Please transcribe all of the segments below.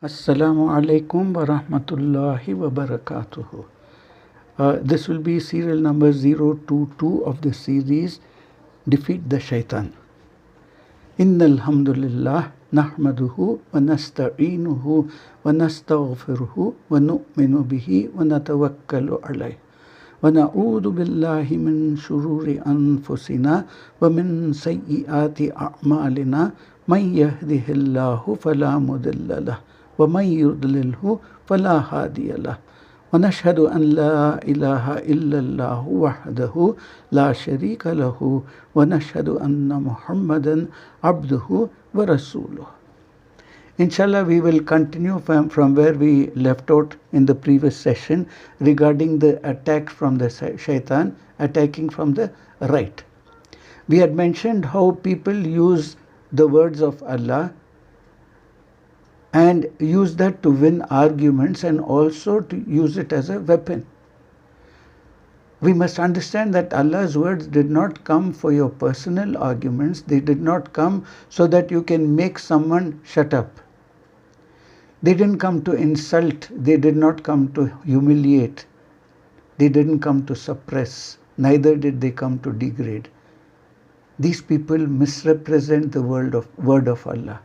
Assalamu alaikum wa rahmatullahi wa barakatuhu. This will be serial number 022 of the series Defeat the Shaitan. Innal hamdulillah nahmaduhu wa nasta'inuhu wa nastaghfiruhu wa nu'minu bihi wa natawakkalu alayh. Wa na'udhu billahi min shururi anfusina wa min sayyiati a'malina man yahdihillahu fala mudilla lahu ومن يضلله فلا هادي له ونشهد أن لا إله إلا الله وحده لا شريك له ونشهد أن محمدا عبده ورسوله. Inshallah, we will continue from where we left out in the previous session regarding the attack from the shaitan, attacking from the right. We had mentioned how people use the words of Allah and use that to win arguments and also to use it as a weapon. We must understand that Allah's words did not come for your personal arguments. They did not come so that you can make someone shut up. They didn't come to insult. They did not come to humiliate. They didn't come to suppress. Neither did they come to degrade. These people misrepresent the word of Allah.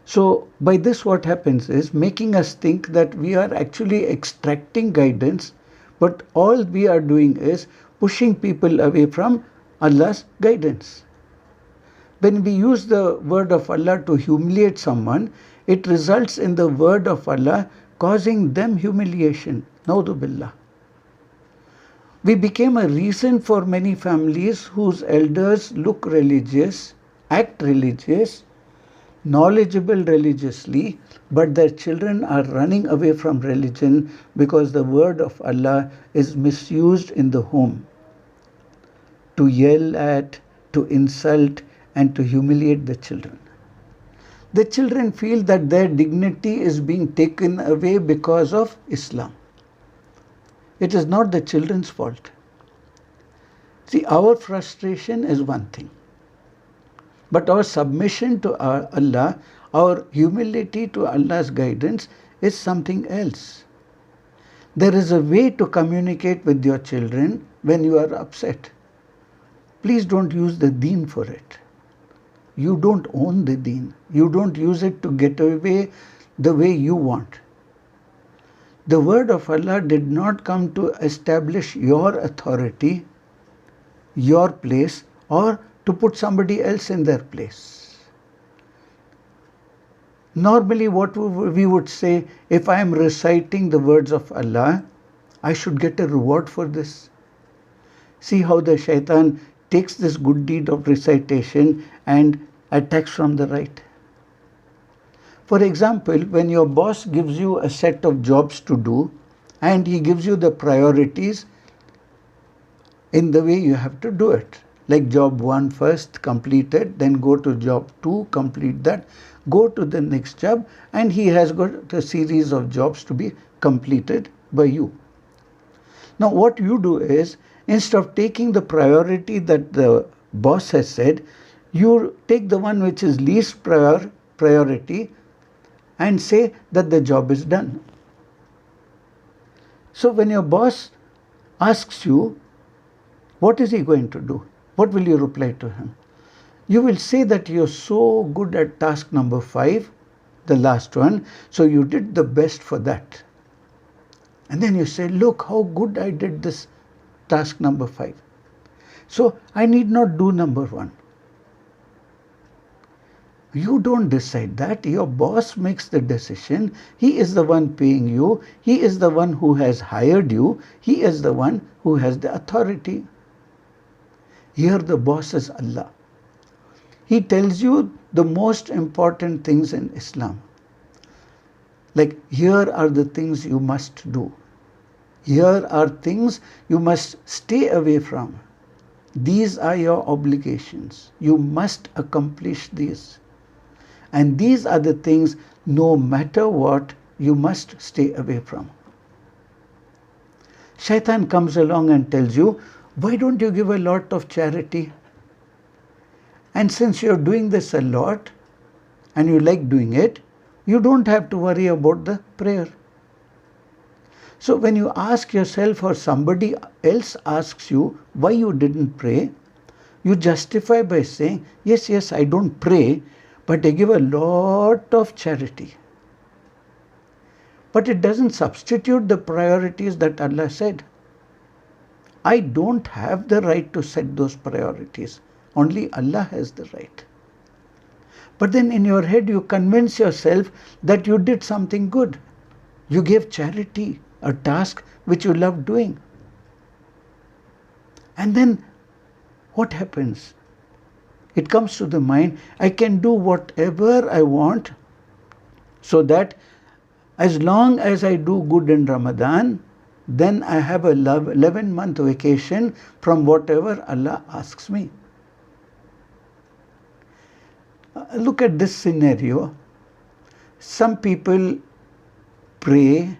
So by this what happens is making us think that we are actually extracting guidance, but all we are doing is pushing people away from Allah's guidance. When we use the word of Allah to humiliate someone, it results in the word of Allah causing them humiliation. Naudhu billah. We became a reason for many families whose elders look religious, act religious, knowledgeable religiously, but their children are running away from religion because the word of Allah is misused in the home to yell at, to insult, and to humiliate the children. The children feel that their dignity is being taken away because of Islam. It is not the children's fault. See, our frustration is one thing. But our submission to Allah, our humility to Allah's guidance is something else. There is a way to communicate with your children when you are upset. Please don't use the deen for it. You don't own the deen. You don't use it to get away the way you want. The word of Allah did not come to establish your authority, your place, or to put somebody else in their place. Normally what we would say, if I am reciting the words of Allah, I should get a reward for this. See how the shaitan takes this good deed of recitation and attacks from the right. For example, when your boss gives you a set of jobs to do and he gives you the priorities in the way you have to do it. Like job 1 first, complete it, then go to job 2, complete that, go to the next job, and he has got a series of jobs to be completed by you. Now what you do is, instead of taking the priority that the boss has said, you take the one which is least priority and say that the job is done. So when your boss asks you, what is he going to do? What will you reply to him? You will say that you're so good at task number 5, the last one, so you did the best for that. And then you say, look how good I did this task number 5. So I need not do number 1. You don't decide that. Your boss makes the decision. He is the one paying you. He is the one who has hired you. He is the one who has the authority. Here the boss is Allah. He tells you the most important things in Islam. Like, here are the things you must do. Here are things you must stay away from. These are your obligations. You must accomplish these. And these are the things, no matter what, you must stay away from. Shaitan comes along and tells you, why don't you give a lot of charity? And since you're doing this a lot and you like doing it, you don't have to worry about the prayer. So when you ask yourself or somebody else asks you why you didn't pray, you justify by saying, yes, I don't pray, but I give a lot of charity. But it doesn't substitute the priorities that Allah said. I don't have the right to set those priorities. Only Allah has the right. But then in your head you convince yourself that you did something good. You gave charity, a task which you love doing. And then what happens? It comes to the mind, I can do whatever I want, so that as long as I do good in Ramadan, then I have a 11-month vacation from whatever Allah asks me. Look at this scenario. Some people pray,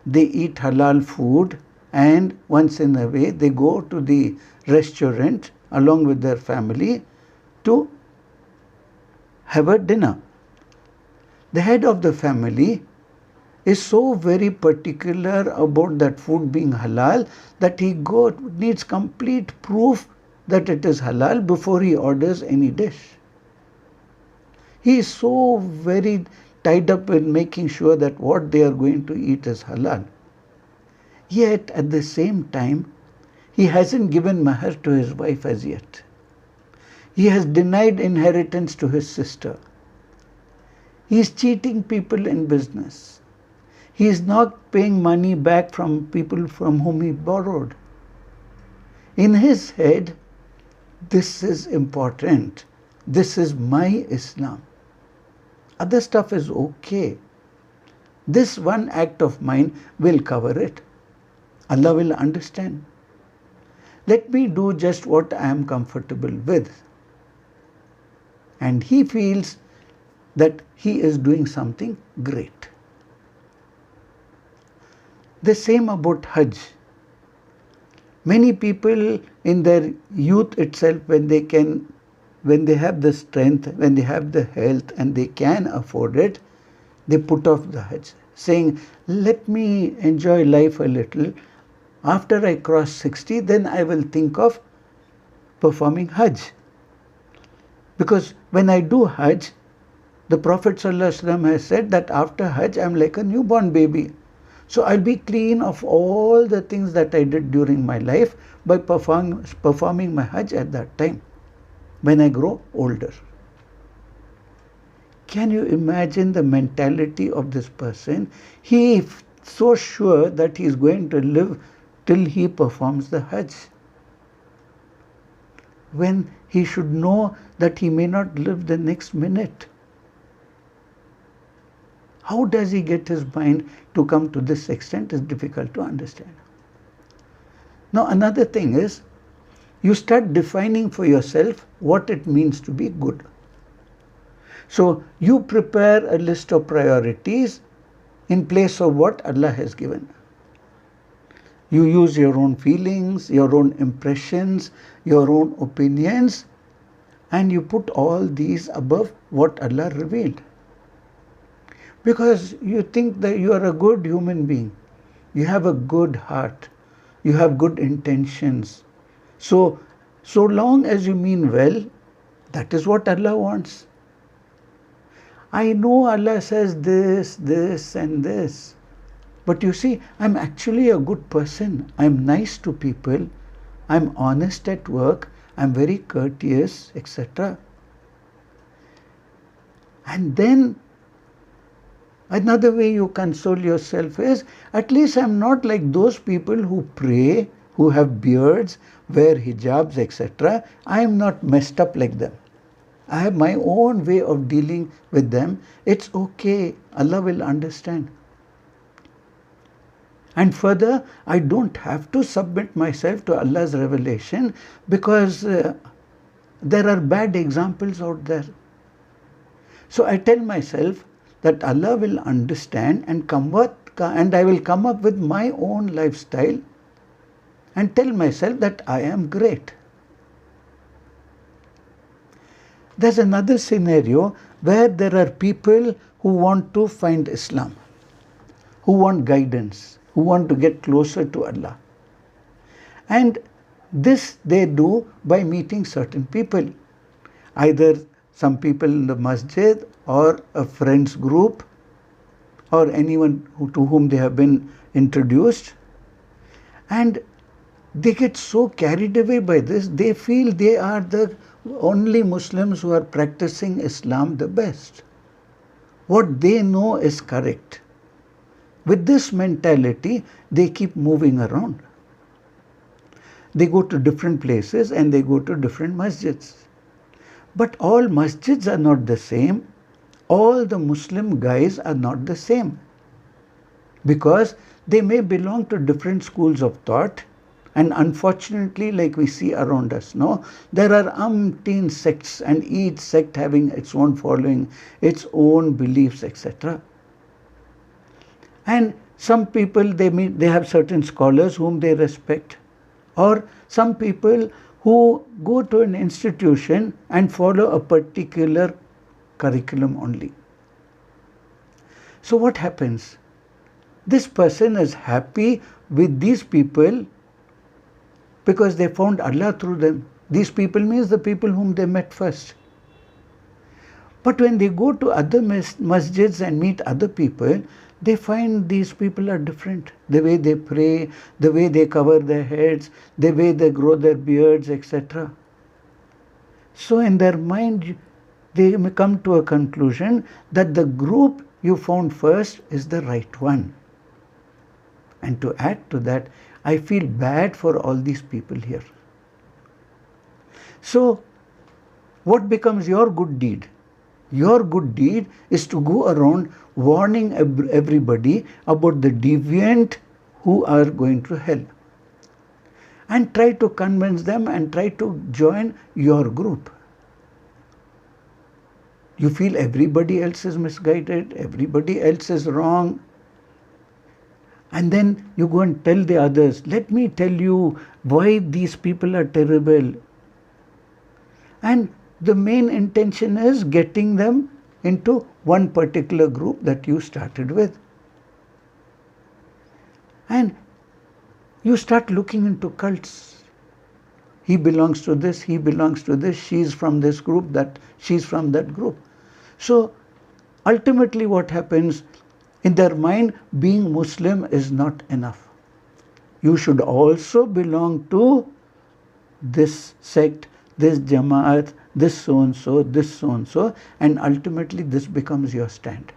they eat halal food, and once in a way they go to the restaurant along with their family to have a dinner. The head of the family is so very particular about that food being halal that he needs complete proof that it is halal before he orders any dish. He is so very tied up in making sure that what they are going to eat is halal. Yet at the same time, he hasn't given mahar to his wife as yet. He has denied inheritance to his sister. He is cheating people in business. He is not paying money back from people from whom he borrowed. In his head, this is important. This is my Islam. Other stuff is okay. This one act of mine will cover it. Allah will understand. Let me do just what I am comfortable with. And he feels that he is doing something great. The same about Hajj. Many people in their youth itself, when they have the strength, when they have the health and they can afford it, they put off the Hajj, saying, let me enjoy life a little. After I cross 60, then I will think of performing Hajj. Because when I do Hajj, the Prophet ﷺ has said that after Hajj, I am like a newborn baby. So I'll be clean of all the things that I did during my life by performing my Hajj at that time, when I grow older. Can you imagine the mentality of this person? He is so sure that he is going to live till he performs the Hajj, when he should know that he may not live the next minute. How does he get his mind to come to this extent is difficult to understand. Now another thing is, you start defining for yourself what it means to be good. So you prepare a list of priorities in place of what Allah has given. You use your own feelings, your own impressions, your own opinions, and you put all these above what Allah revealed. Because you think that you are a good human being. You have a good heart. You have good intentions. So long as you mean well, that is what Allah wants. I know Allah says this, this and this. But you see, I'm actually a good person. I'm nice to people. I'm honest at work. I'm very courteous, etc. And then another way you console yourself is, at least I'm not like those people who pray, who have beards, wear hijabs, etc. I am not messed up like them. I have my own way of dealing with them. It's okay. Allah will understand. And further, I don't have to submit myself to Allah's revelation because there are bad examples out there. So I tell myself that Allah will understand and I will come up with my own lifestyle and tell myself that I am great. There's another scenario where there are people who want to find Islam, who want guidance, who want to get closer to Allah. And this they do by meeting certain people, either some people in the masjid or a friends group or anyone to whom they have been introduced. And they get so carried away by this, they feel they are the only Muslims who are practicing Islam the best. What they know is correct. With this mentality, they keep moving around. They go to different places and they go to different masjids. But all masjids are not the same. All the Muslim guys are not the same. Because they may belong to different schools of thought. And unfortunately, like we see around us now, there are umpteen sects, and each sect having its own following, its own beliefs, etc. And some people, they have certain scholars whom they respect. Or some people who go to an institution and follow a particular curriculum only. So what happens? This person is happy with these people because they found Allah through them. These people means the people whom they met first. But when they go to other masjids and meet other people, they find these people are different. The way they pray, the way they cover their heads, the way they grow their beards, etc. So in their mind, they may come to a conclusion that the group you found first is the right one. And to add to that, I feel bad for all these people here. So what becomes your good deed? Your good deed is to go around warning everybody about the deviant who are going to hell. And try to convince them and try to join your group. You feel everybody else is misguided, everybody else is wrong. And then you go and tell the others, let me tell you why these people are terrible. And the main intention is getting them into one particular group that you started with. And you start looking into cults. He belongs to this, he belongs to this, she's from this group, that she's from that group. So ultimately what happens, in their mind, being Muslim is not enough. You should also belong to this sect, this Jamaat, this so-and-so, this so-and-so, and ultimately this becomes your stand.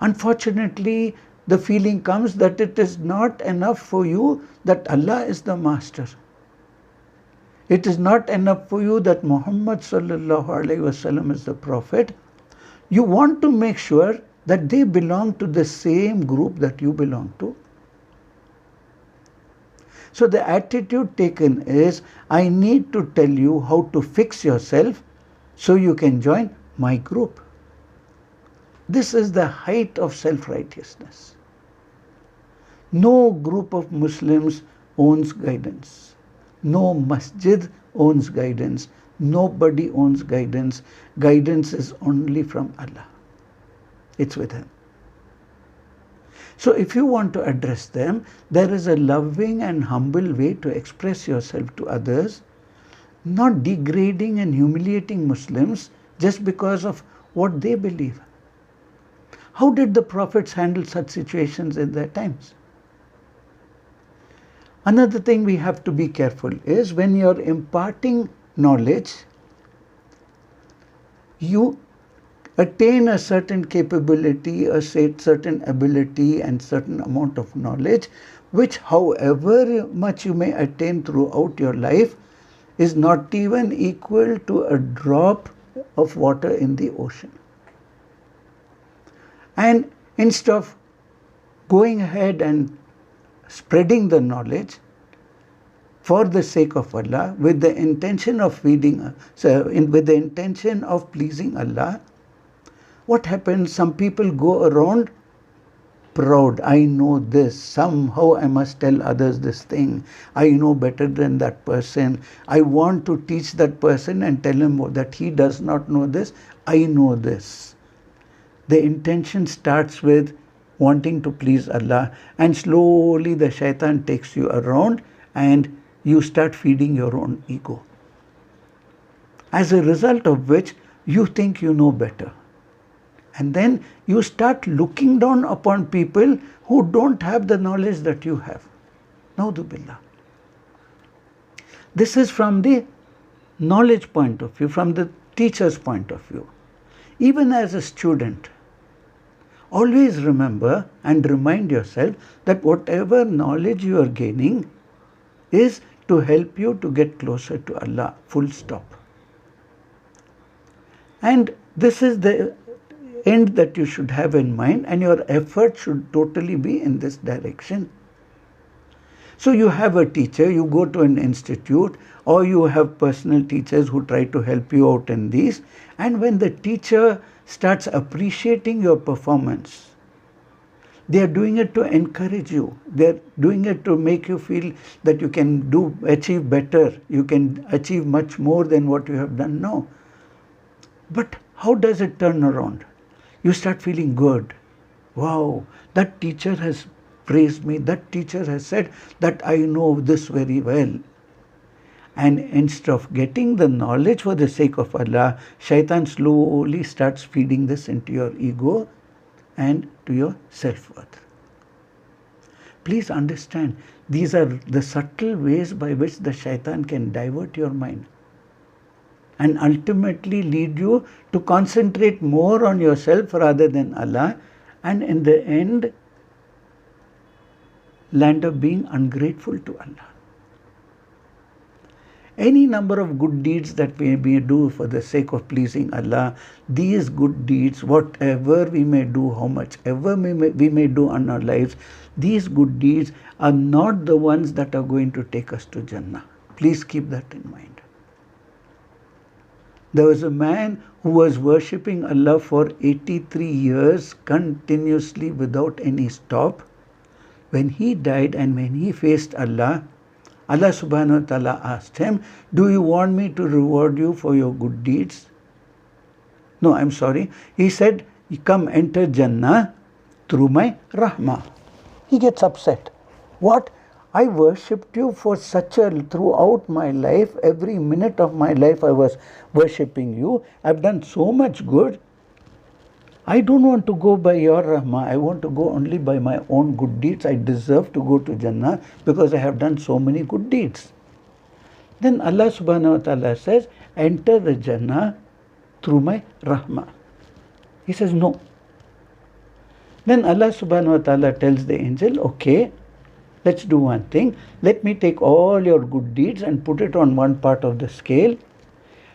Unfortunately, the feeling comes that it is not enough for you that Allah is the master. It is not enough for you that Muhammad sallallahu alaihi wasallam is the prophet. You want to make sure that they belong to the same group that you belong to. So the attitude taken is, I need to tell you how to fix yourself so you can join my group. This is the height of self-righteousness. No group of Muslims owns guidance. No masjid owns guidance. Nobody owns guidance. Guidance is only from Allah. It's with Him. So if you want to address them, there is a loving and humble way to express yourself to others, not degrading and humiliating Muslims just because of what they believe. How did the prophets handle such situations in their times? Another thing we have to be careful is when you're imparting knowledge, you attain a certain capability, a certain ability and certain amount of knowledge, which however much you may attain throughout your life is not even equal to a drop of water in the ocean. And instead of going ahead and spreading the knowledge for the sake of Allah, with the intention of with the intention of pleasing Allah, what happens? Some people go around proud. I know this. Somehow I must tell others this thing. I know better than that person. I want to teach that person and tell him that he does not know this. I know this. The intention starts with wanting to please Allah, and slowly the shaitan takes you around and you start feeding your own ego. As a result of which you think you know better. And then you start looking down upon people who don't have the knowledge that you have. Naudhu billah. This is from the knowledge point of view, from the teacher's point of view. Even as a student, always remember and remind yourself that whatever knowledge you are gaining is to help you to get closer to Allah, full stop. And this is the end that you should have in mind, and your effort should totally be in this direction. So you have a teacher, you go to an institute, or you have personal teachers who try to help you out in these, and when the teacher starts appreciating your performance, they are doing it to encourage you. They are doing it to make you feel that you can achieve better, you can achieve much more than what you have done now. But how does it turn around? You start feeling good. Wow, that teacher has praised me. That teacher has said that I know this very well. And instead of getting the knowledge for the sake of Allah, shaitan slowly starts feeding this into your ego and to your self-worth. Please understand, these are the subtle ways by which the shaitan can divert your mind and ultimately lead you to concentrate more on yourself rather than Allah, and in the end land up being ungrateful to Allah. Any number of good deeds that we may do for the sake of pleasing Allah, these good deeds, whatever we may do, how much ever we may do in our lives, these good deeds are not the ones that are going to take us to Jannah. Please keep that in mind. There was a man who was worshipping Allah for 83 years continuously without any stop. When he died and when he faced Allah, Allah subhanahu wa ta'ala asked him, do you want me to reward you for your good deeds? No, I'm sorry. He said, come enter Jannah through my rahmah. He gets upset. What? I worshipped you for throughout my life, every minute of my life I was worshipping you. I've done so much good. I don't want to go by your rahmah. I want to go only by my own good deeds. I deserve to go to Jannah because I have done so many good deeds. Then Allah subhanahu wa ta'ala says, enter the Jannah through my rahmah. He says, no. Then Allah subhanahu wa ta'ala tells the angel, okay, let's do one thing. Let me take all your good deeds and put it on one part of the scale.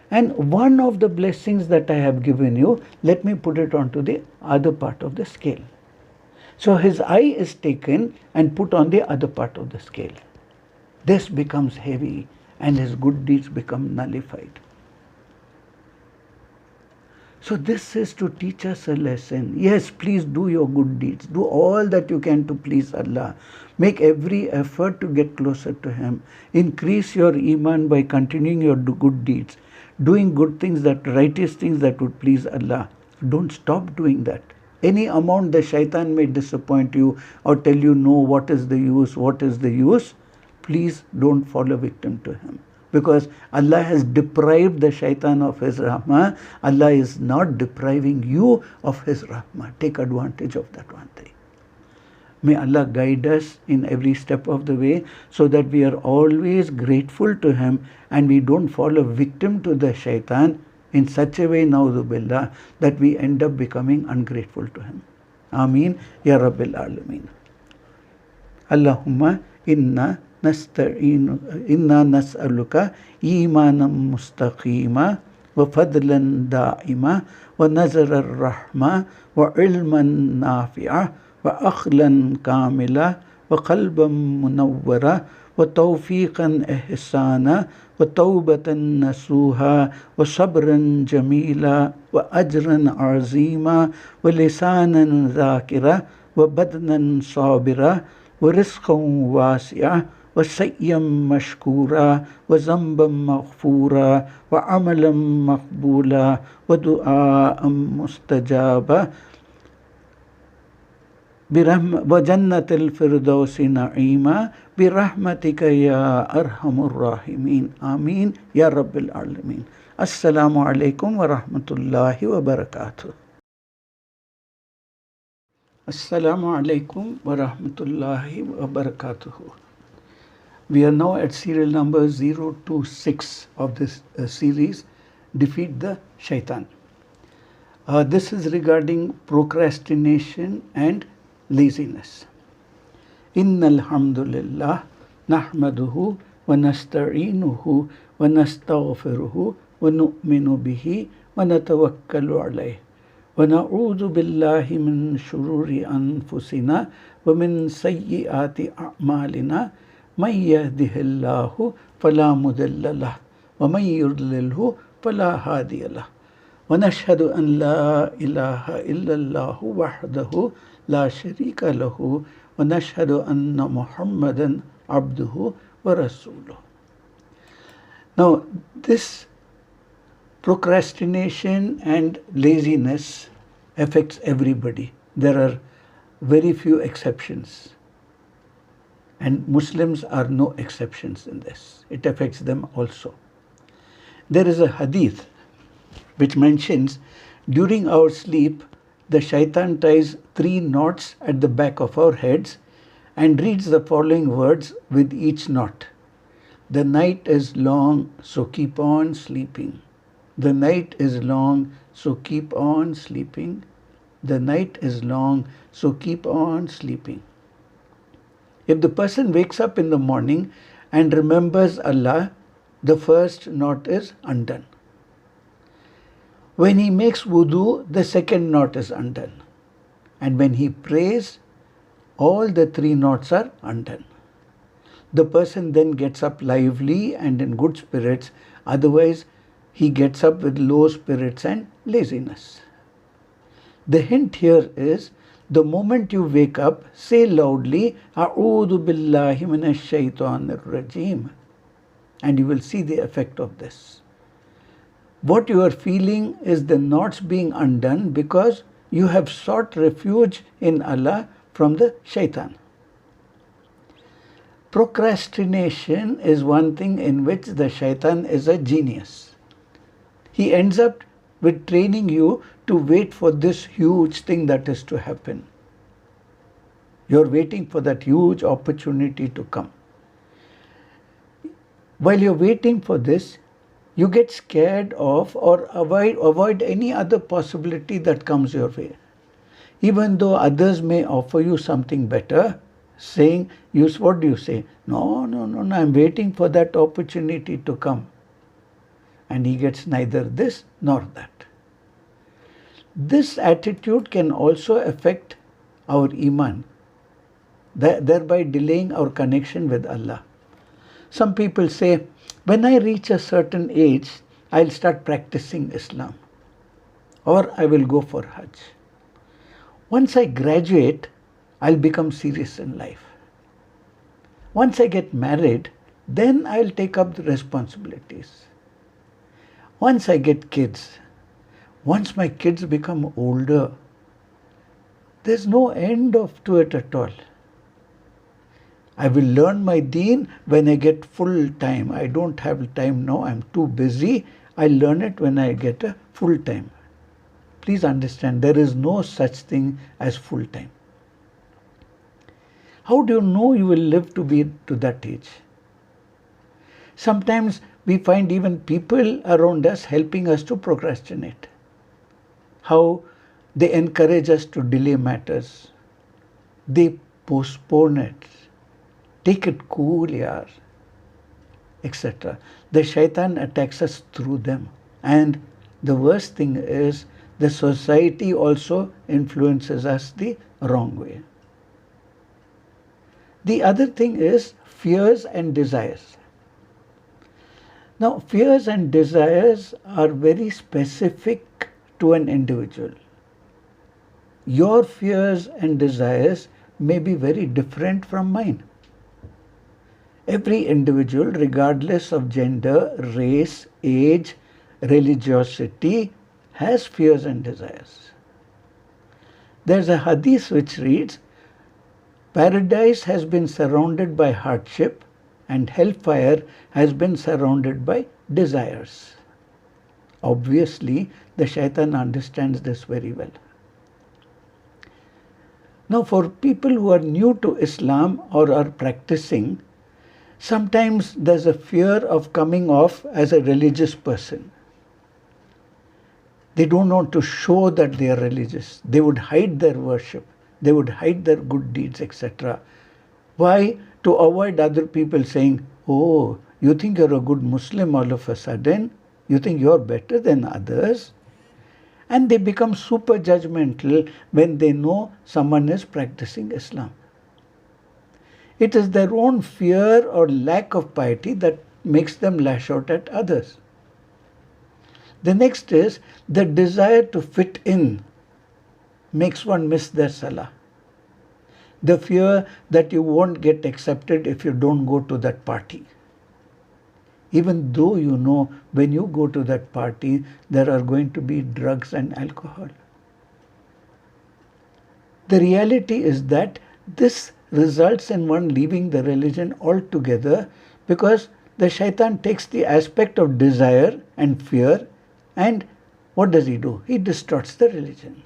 And one of the blessings that I have given you, let me put it onto the other part of the scale. So his eye is taken and put on the other part of the scale. This becomes heavy and his good deeds become nullified. So this is to teach us a lesson. Yes, please do your good deeds. Do all that you can to please Allah. Make every effort to get closer to Him. Increase your iman by continuing your good deeds. Doing good things, righteous things that would please Allah. Don't stop doing that. Any amount the shaitan may disappoint you or tell you, no, what is the use? Please don't fall a victim to him. Because Allah has deprived the shaitan of his rahmah. Allah is not depriving you of his rahmah. Take advantage of that one thing. May Allah guide us in every step of the way so that we are always grateful to Him and we don't fall a victim to the shaitan in such a way, na'udhu billah, that we end up becoming ungrateful to Him. Ameen Ya Rabbil Alameen. Allahumma inna nas'aluka imanam mustaqima wa fadlan da'ima wa nazar ar-rahma wa ilman nafi'ah وأخلا كاملا وقلبا منورا وتوفيقا إحسانا وتوبة نسوها وصبرا جميلا وأجرا عظيما ولسانا ذاكرا وبدنا صابرا ورزقا واسعا وسعيا مشكورا وذنبا مغفورا وعملا مقبولا ودعاء مستجابا وجنة الفردوس نعيما برحمتك يا أرحم الراحمين آمين يا رب العالمين. السلام عليكم ورحمة الله وبركاته. Assalamu alaikum wa rahmatullahi wa barakatuh. We are now at serial number 026 of this series, Defeat the Shaitan. This is regarding procrastination and laziness. Innal hamdulillah nahmaduhu wa nasta'inuhu wa nastaghfiruhu wa nu'minu bihi wa natawakkalu alayhi. ونعوذ بالله من شرور أنفسنا ومن سيئات أعمالنا من يهده الله فلا مضل له ومن يضلله فلا هادي له ونشهد أن لا إله إلا الله وحده لا شريك له ونشهد أن محمدا عبده ورسوله. Now this procrastination and laziness affects everybody. There are very few exceptions, and Muslims are no exceptions in this. It affects them also. There is a hadith which mentions during our sleep the shaitan ties 3 knots at the back of our heads and reads the following words with each knot. The night is long, so keep on sleeping. The night is long, so keep on sleeping. The night is long, so keep on sleeping. If the person wakes up in the morning and remembers Allah, the first knot is undone. When he makes wudu, the second knot is undone. And when he prays, all the 3 knots are undone. The person then gets up lively and in good spirits, otherwise he gets up with low spirits and laziness. The hint here is, the moment you wake up, say loudly, A'udhu billahi minash shaitanir rajim, and you will see the effect of this. What you are feeling is the knots being undone because you have sought refuge in Allah from the shaitan. Procrastination is one thing in which the shaitan is a genius. He ends up with training you to wait for this huge thing that is to happen. You're waiting for that huge opportunity to come. While you're waiting for this, you get scared of or avoid any other possibility that comes your way. Even though others may offer you something better, saying, what do you say? No, I'm waiting for that opportunity to come. And he gets neither this nor that. This attitude can also affect our iman, thereby delaying our connection with Allah. Some people say, when I reach a certain age, I'll start practicing Islam, or I will go for Hajj. Once I graduate, I'll become serious in life. Once I get married, then I'll take up the responsibilities. Once I get kids, once my kids become older, there's no end to it at all. I will learn my deen when I get full time. I don't have time now, I'm too busy. I'll learn it when I get a full time. Please understand, there is no such thing as full time. How do you know you will live to be to that age? Sometimes we find even people around us helping us to procrastinate. How they encourage us to delay matters. They postpone it. Take it cool, yaar, etc. The shaitan attacks us through them. And the worst thing is, the society also influences us the wrong way. The other thing is fears and desires. Now, fears and desires are very specific to an individual. Your fears and desires may be very different from mine. Every individual, regardless of gender, race, age, religiosity, has fears and desires. There's a hadith which reads, Paradise has been surrounded by hardship and hellfire has been surrounded by desires. Obviously, the shaitan understands this very well. Now, for people who are new to Islam or are practicing, sometimes there's a fear of coming off as a religious person. They don't want to show that they are religious. They would hide their worship. They would hide their good deeds, etc. Why? To avoid other people saying, oh, you think you're a good Muslim all of a sudden? You think you're better than others? And they become super judgmental when they know someone is practicing Islam. It is their own fear or lack of piety that makes them lash out at others. The next is the desire to fit in makes one miss their salah. The fear that you won't get accepted if you don't go to that party. Even though you know when you go to that party, there are going to be drugs and alcohol. The reality is that this results in one leaving the religion altogether, because the shaitan takes the aspect of desire and fear, and what does he do? He distorts the religion.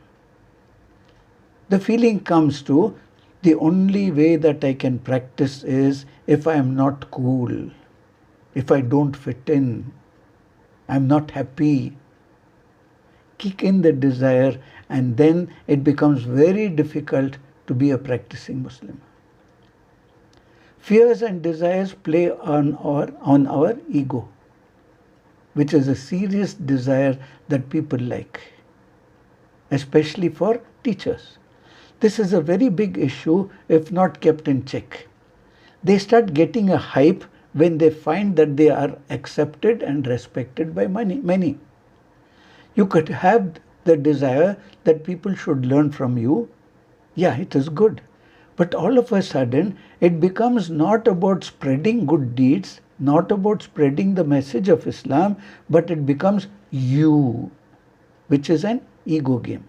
The feeling comes to, the only way that I can practice is if I am not cool, if I don't fit in, I'm not happy. Kick in the desire, and then it becomes very difficult to be a practicing Muslim. Fears and desires play on our ego, which is a serious desire that people like, especially for teachers. This is a very big issue if not kept in check. They start getting a hype when they find that they are accepted and respected by many. You could have the desire that people should learn from you. Yeah, it is good. But all of a sudden, it becomes not about spreading good deeds, not about spreading the message of Islam, but it becomes you, which is an ego game.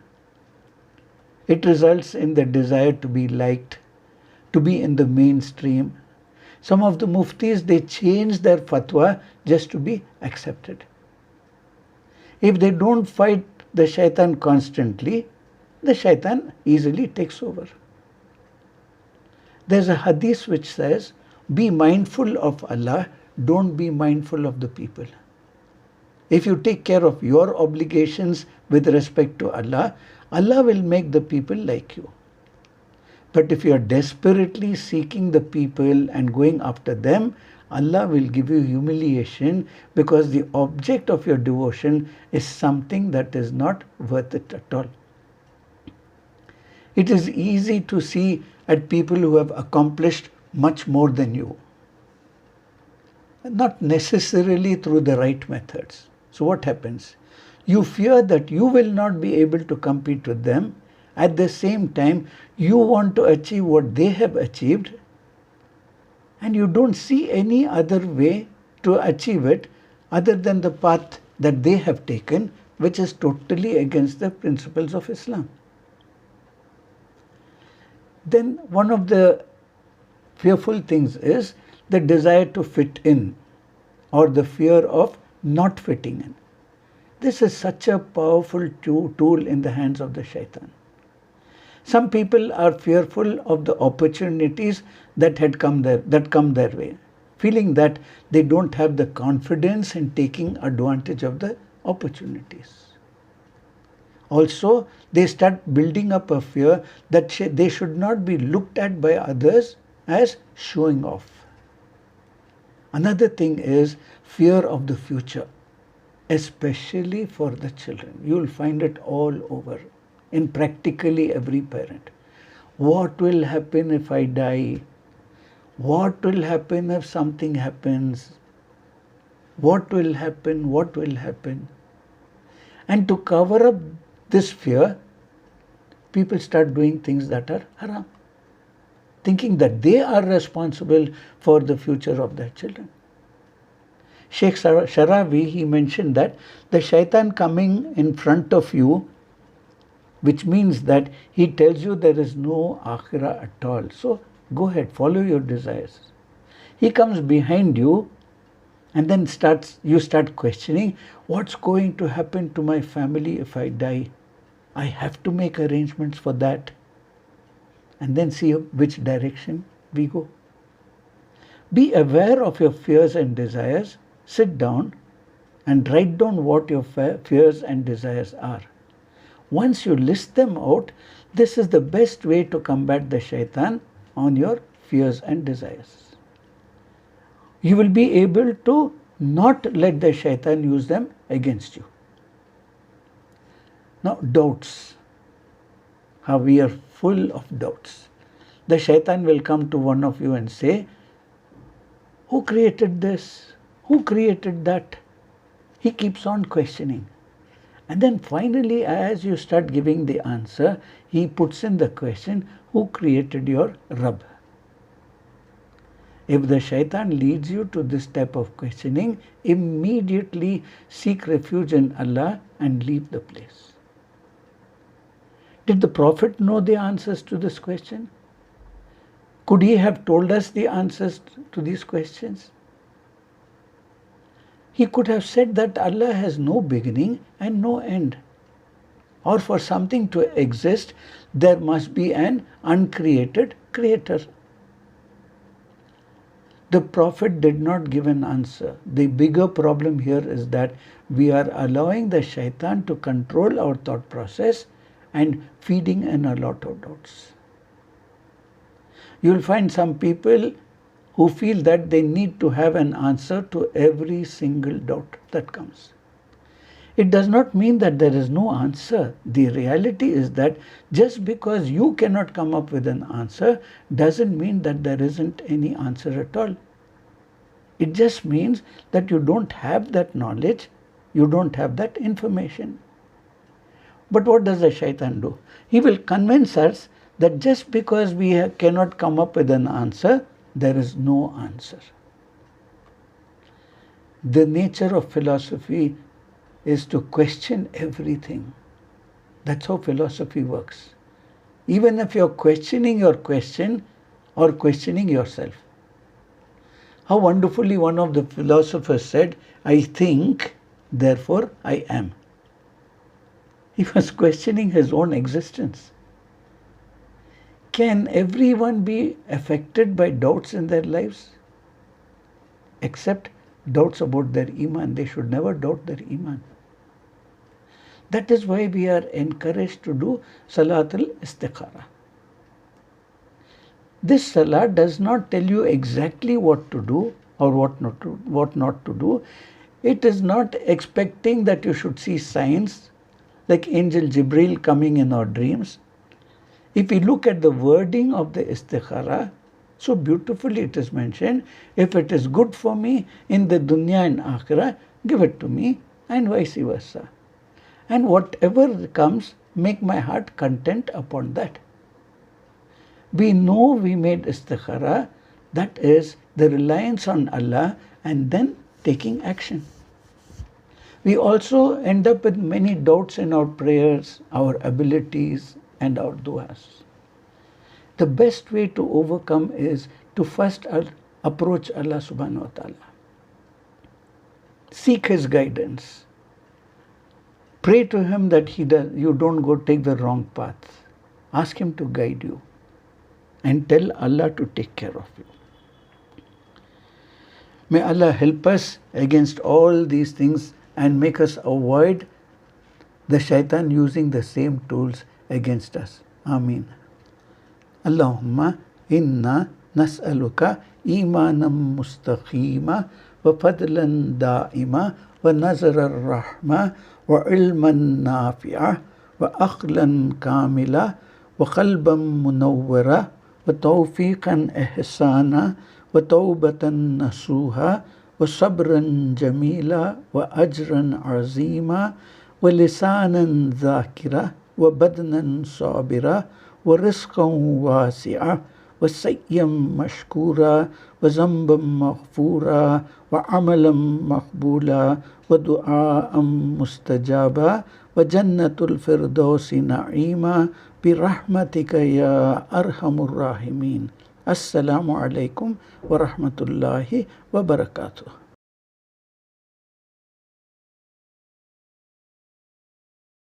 It results in the desire to be liked, to be in the mainstream. Some of the muftis, they change their fatwa just to be accepted. If they don't fight the shaitan constantly, the shaitan easily takes over. There's a hadith which says, be mindful of Allah, don't be mindful of the people. If you take care of your obligations with respect to Allah, Allah will make the people like you. But if you are desperately seeking the people and going after them, Allah will give you humiliation, because the object of your devotion is something that is not worth it at all. It is easy to see at people who have accomplished much more than you, not necessarily through the right methods. So what happens? You fear that you will not be able to compete with them. At the same time, you want to achieve what they have achieved, and you don't see any other way to achieve it other than the path that they have taken, which is totally against the principles of Islam. Then one of the fearful things is the desire to fit in, or the fear of not fitting in. This is such a powerful tool in the hands of the shaitan. Some people are fearful of the opportunities that come their way, feeling that they don't have the confidence in taking advantage of the opportunities. Also, they start building up a fear that they should not be looked at by others as showing off. Another thing is fear of the future, especially for the children. You will find it all over in practically every parent. What will happen if I die? What will happen if something happens? What will happen? What will happen? And to cover up this fear, people start doing things that are haram, thinking that they are responsible for the future of their children. Sheikh Sharawi, he mentioned that the shaitan coming in front of you, which means that he tells you there is no akhirah at all. So go ahead, follow your desires. He comes behind you and then you start questioning, what's going to happen to my family if I die? I have to make arrangements for that. And then see which direction we go. Be aware of your fears and desires. Sit down and write down what your fears and desires are. Once you list them out, this is the best way to combat the shaitan on your fears and desires. You will be able to not let the shaitan use them against you. Now, doubts. How we are full of doubts. The shaitan will come to one of you and say, who created this? Who created that? He keeps on questioning. And then finally, as you start giving the answer, he puts in the question, who created your Rabb? If the shaitan leads you to this type of questioning, immediately seek refuge in Allah and leave the place. Did the Prophet know the answers to this question? Could he have told us the answers to these questions? He could have said that Allah has no beginning and no end. Or for something to exist, there must be an uncreated creator. The Prophet did not give an answer. The bigger problem here is that we are allowing the shaitan to control our thought process and feeding in a lot of doubts. You will find some people who feel that they need to have an answer to every single doubt that comes. It does not mean that there is no answer. The reality is that just because you cannot come up with an answer doesn't mean that there isn't any answer at all. It just means that you don't have that knowledge, you don't have that information. But what does the shaitan do? He will convince us that just because we cannot come up with an answer, there is no answer. The nature of philosophy is to question everything. That's how philosophy works. Even if you're questioning your question or questioning yourself. How wonderfully one of the philosophers said, I think, therefore I am. He was questioning his own existence. Can everyone be affected by doubts in their lives? Except doubts about their iman. They should never doubt their iman. That is why we are encouraged to do Salatul Istikhara. This salah does not tell you exactly what to do or what not to do. It is not expecting that you should see signs like Angel Jibreel coming in our dreams. If we look at the wording of the istikhara, so beautifully it is mentioned, if it is good for me in the dunya and akhirah, give it to me, and vice versa. And whatever comes, make my heart content upon that. We know we made istikhara, that is the reliance on Allah and then taking action. We also end up with many doubts in our prayers, our abilities, and our du'as. The best way to overcome is to first approach Allah subhanahu wa ta'ala. Seek His guidance. Pray to Him that you don't go take the wrong path. Ask Him to guide you. And tell Allah to take care of you. May Allah help us against all these things and make us avoid the shaitan using the same tools against us. Ameen. Allahumma inna nas'aluka imanam mustaqima wa fadlan da'ima wa nazara rahma wa ilman nafi'a wa aqlan kamila wa qalban munawwara wa tawfiqan ihsana wa tawbatan nasuha wa sabran jamila wa ajran azima wa lisanan dhakira व बदनन साबिरा व रिज़्क़न वासिआ व सय्यम मशकूरा व ज़ंबम मग़फ़ूरा व अमलम मक़बूला व दुआअम मुस्तजाबा व जन्नतुल फ़िरदौसी नईमा बिरहमतिक या अरहमुर राहिमीन। अस्सलामु अलैकुम व रहमतुल्लाहि व बरकातुहू।